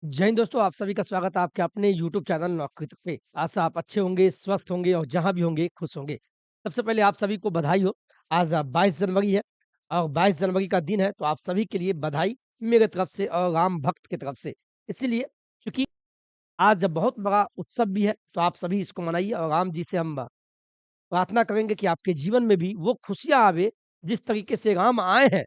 जय हिंद दोस्तों, आप सभी का स्वागत है आपके अपने यूट्यूब चैनल नौकरी तक पे। आशा आप अच्छे होंगे, स्वस्थ होंगे और जहाँ भी होंगे खुश होंगे। सबसे पहले आप सभी को बधाई हो। आज 22 जनवरी है और 22 जनवरी का दिन है, तो आप सभी के लिए बधाई मेरे तरफ से और राम भक्त की तरफ से। इसीलिए क्योंकि आज बहुत बड़ा उत्सव भी है, तो आप सभी इसको मनाइए और राम जी से हम प्रार्थना करेंगे कि आपके जीवन में भी वो खुशियाँ आवे, जिस तरीके से राम आए हैं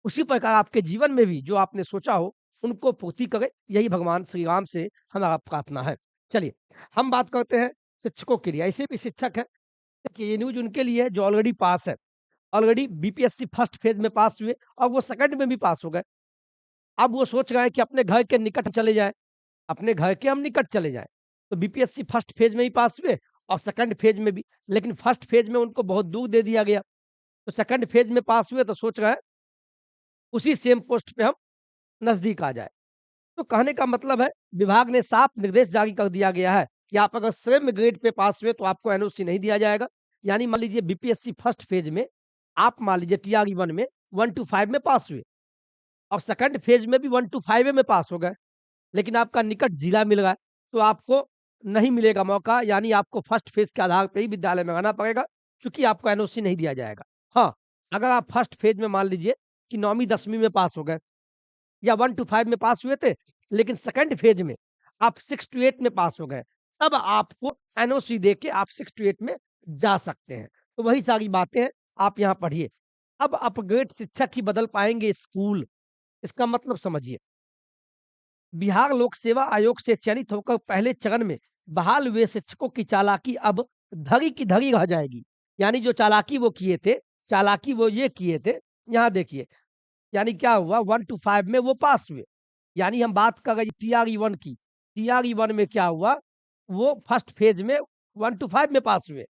उसी प्रकार आपके जीवन में भी जो आपने सोचा हो, उनको पूर्ति करे, यही भगवान श्री राम से हमारा प्रार्थना है। चलिए, हम बात करते हैं शिक्षकों के लिए। ऐसे भी शिक्षक हैं कि ये न्यूज़ उनके लिए है जो ऑलरेडी पास है। ऑलरेडी बीपीएससी फर्स्ट फेज़ में पास हुए और वो सेकंड में भी पास हो गए। अब वो सोच रहे हैं कि अपने घर के निकट चले जाएँ, अपने घर के हम निकट चले जाएँ। तो बीपीएससी फर्स्ट फेज़ में ही पास हुए और सेकंड फेज़ में भी, लेकिन फर्स्ट फेज़ में उनको बहुत दूर दे दिया गया। तो सेकंड फेज़ में पास हुए तो सोच रहे हैं उसी सेम पोस्ट पे हम नज़दीक आ जाएँ। तो कहने का मतलब है विभाग ने साफ निर्देश जारी कर दिया गया है कि आप अगर सेम ग्रेड पे पास हुए तो आपको एनओसी नहीं दिया जाएगा। यानी मान लीजिए बीपीएससी फर्स्ट फेज में आप मान लीजिए टीआरई 1 में 1 टू 5 में पास हुए और सेकंड फेज में भी 1 टू 5 में पास हो गए, लेकिन आपका निकट जिला मिल रहा है, तो आपको नहीं मिलेगा मौका, यानी आपको फर्स्ट फेज के आधार पे ही विद्यालय में रहना पड़ेगा, क्योंकि आपको एनओसी नहीं दिया जाएगा। हाँ, अगर आप फर्स्ट फेज में मान लीजिए कि 9वीं 10वीं में पास हो गए या 1 टू 5 में पास हुए थे, लेकिन सेकंड फेज में आप 6 टू 8 में पास हो गए, तब आपको एनओसी देके आप 6 टू 8 में जा सकते हैं। तो वही सारी बातें हैं, आप यहाँ पढ़िए। अब अपग्रेड शिक्षक ही बदल पाएँगे स्कूल, इसका मतलब समझिए। बिहार लोक सेवा आयोग से चयनित होकर पहले चरण में बहाल हुए शिक्षकों की चालाकी अब धरी की धरी रह जाएगी। यानी जो चालाकी वो किए थे, चालाकी वो ये किए थे, यहाँ देखिए, यानी क्या हुआ 1 टू 5 में वो पास हुए। यानी हम बात कर रहे हैं टीआरई 1 की। टीआरई 1 में क्या हुआ, वो फर्स्ट फेज में 1 टू 5 में पास हुए।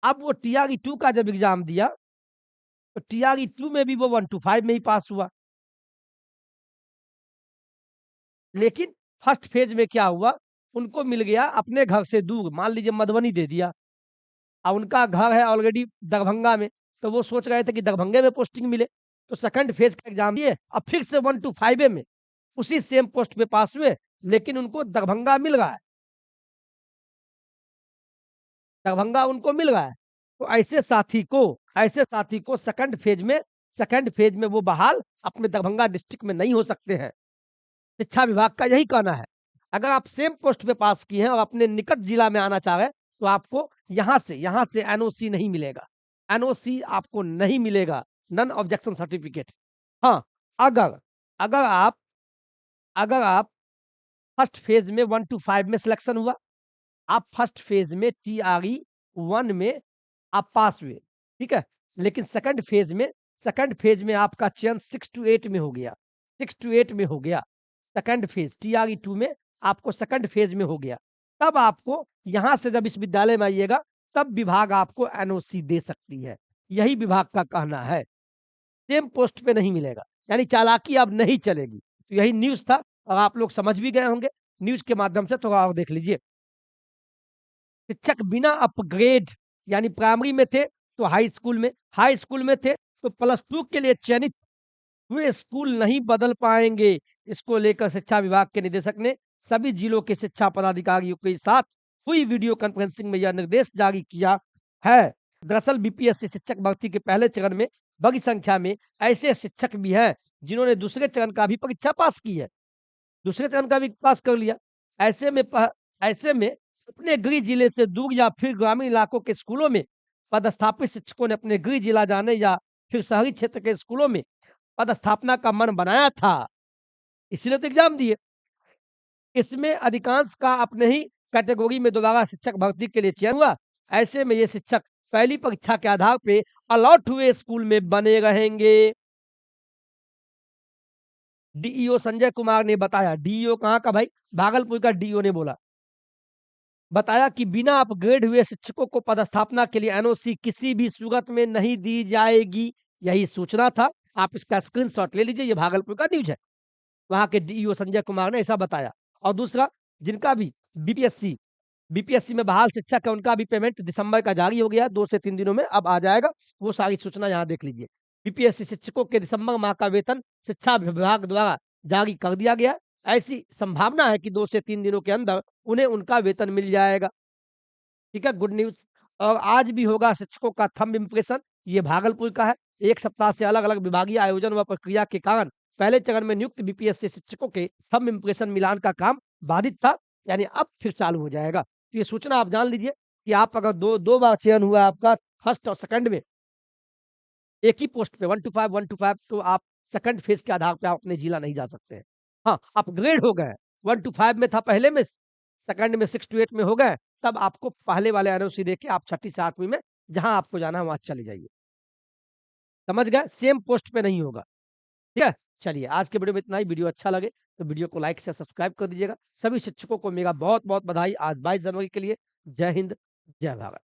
अब वो टीआरई 2 का जब एग्ज़ाम दिया, तो टीआरई 2 में भी वो 1 टू 5 में ही पास हुआ। लेकिन फर्स्ट फेज में क्या हुआ, उनको मिल गया अपने घर से दूर, मान लीजिए मधुबनी दे दिया। अब उनका घर है ऑलरेडी दरभंगा में, तो वो सोच रहे थे कि दरभंगे में पोस्टिंग मिले। तो सेकंड फेज का एग्ज़ाम दिए, अब फिर से 1 टू 5 में उसी सेम पोस्ट पे पास हुए, लेकिन उनको दरभंगा मिल रहा है, दरभंगा उनको मिल रहा है। तो ऐसे साथी को सेकंड फेज में वो बहाल अपने दरभंगा डिस्ट्रिक्ट में नहीं हो सकते हैं। शिक्षा विभाग का यही कहना है। अगर आप सेम पोस्ट पे पास किए हैं और अपने निकट जिला में आना चाह रहे हैं, तो आपको यहाँ से एनओसी नहीं मिलेगा। एनओसी आपको नहीं मिलेगा, नॉन ऑब्जेक्शन सर्टिफिकेट। हाँ, अगर अगर आप अगर आप फर्स्ट फेज में 1 टू 5 में सिलेक्शन हुआ, आप फर्स्ट फेज में टीआरई 1 में आप पास हुए, ठीक है? लेकिन सेकंड फेज में आपका चयन 6 टू 8 में हो गया, 6 टू 8 में हो गया। सेकंड फेज टीआरई 2 में आपको सेकंड फेज में हो गया। तब आपको यहाँ से जब इस विद्यालय में आइएगा, तब विभाग आपको एनओसी दे सकती है। यही विभाग का कहना है। सेम पोस्ट पे नहीं मिलेगा, यानी चालाकी अब नहीं चलेगी। तो यही न्यूज़ था और आप लोग समझ भी गए होंगे। न्यूज़ के माध्यम से थोड़ा और देख लीजिए। शिक्षक बिना अपग्रेड, यानी प्राइमरी में थे तो हाई स्कूल में थे तो प्लस 2 के लिए चयनित हुए स्कूल नहीं बदल पाएँगे। इसको लेकर शिक्षा विभाग के निदेशक ने सभी जिलों के शिक्षा पदाधिकारियों के साथ हुई वीडियो कॉन्फ्रेंसिंग में यह निर्देश जारी किया है। दरअसल बीपीएससी शिक्षक भर्ती के पहले चरण में बड़ी संख्या में ऐसे शिक्षक भी हैं जिन्होंने दूसरे चरण का भी परीक्षा पास की है। दूसरे चरण का भी पास कर लिया। ऐसे में अपने गृह जिले से दूर या फिर ग्रामीण इलाकों के स्कूलों में पदस्थापित शिक्षकों ने अपने गृह जिला जाने या फिर शहरी क्षेत्र के स्कूलों में पदस्थापना का मन बनाया था, इसीलिए तो एग्ज़ाम दिए। इसमें अधिकांश का अपने ही कैटेगरी में दोबारा शिक्षक भर्ती के लिए चयन हुआ। ऐसे में ये शिक्षक पहली परीक्षा के आधार पे अलॉट हुए स्कूल में बने रहेंगे। डीईओ संजय कुमार ने बताया, डीईओ कहाँ का भाई? भागलपुर का डीईओ ने बोला। बताया कि बिना अपग्रेड हुए शिक्षकों को पदस्थापना के लिए एनओसी किसी भी सूरत में नहीं दी जाएगी। यही सूचना था। आप इसका स्क्रीनशॉट ले लीजिए, ये भागलपुर का न्यूज़ है। वहाँ के डीईओ संजय कुमार ने ऐसा बताया। और दूसरा, जिनका भी बीपीएससी बीपीएससी में बहाल शिक्षक है, उनका भी पेमेंट दिसंबर का जारी हो गया, 2 से 3 दिनों में अब आ जाएगा। वो सारी सूचना यहाँ देख लीजिए। बीपीएससी शिक्षकों के दिसंबर माह का वेतन शिक्षा विभाग द्वारा जारी कर दिया गया। ऐसी संभावना है कि 2 से 3 दिनों के अंदर उन्हें उनका वेतन मिल जाएगा। ठीक है, गुड न्यूज़। और आज भी होगा शिक्षकों का थंब इम्प्रेशन, ये भागलपुर का है। 1 सप्ताह से अलग-अलग विभागीय आयोजन व प्रक्रिया के कारण पहले चरण में नियुक्त बीपीएससी शिक्षकों के थंब इम्प्रेशन मिलान का काम बाधित था, यानी अब फिर चालू हो जाएगा। तो ये सूचना आप जान लीजिए कि आप अगर 2 बार चयन हुआ है आपका फर्स्ट और सेकंड में, एक ही पोस्ट पे 1 टू 5 तो आप सेकंड फेज़ के आधार पे आप अपने जिला नहीं जा सकते हैं। हाँ, अपग्रेड हो गए, 1 टू 5 में था पहले में, सेकंड में 6 टू 8 में हो गए, तब आपको पहले वाले एनओसी देके आप छठी से 8वीं में जहाँ आपको जाना है वहाँ चले जाइए। समझ गए? सेम पोस्ट पे नहीं होगा। ठीक है? चलिए, आज के वीडियो में इतना ही। वीडियो अच्छा लगे तो वीडियो को लाइक, शेयर, सब्सक्राइब कर दीजिएगा। सभी शिक्षकों को मेरा बहुत-बहुत बधाई आज 22 जनवरी के लिए। जय हिंद, जय भारत।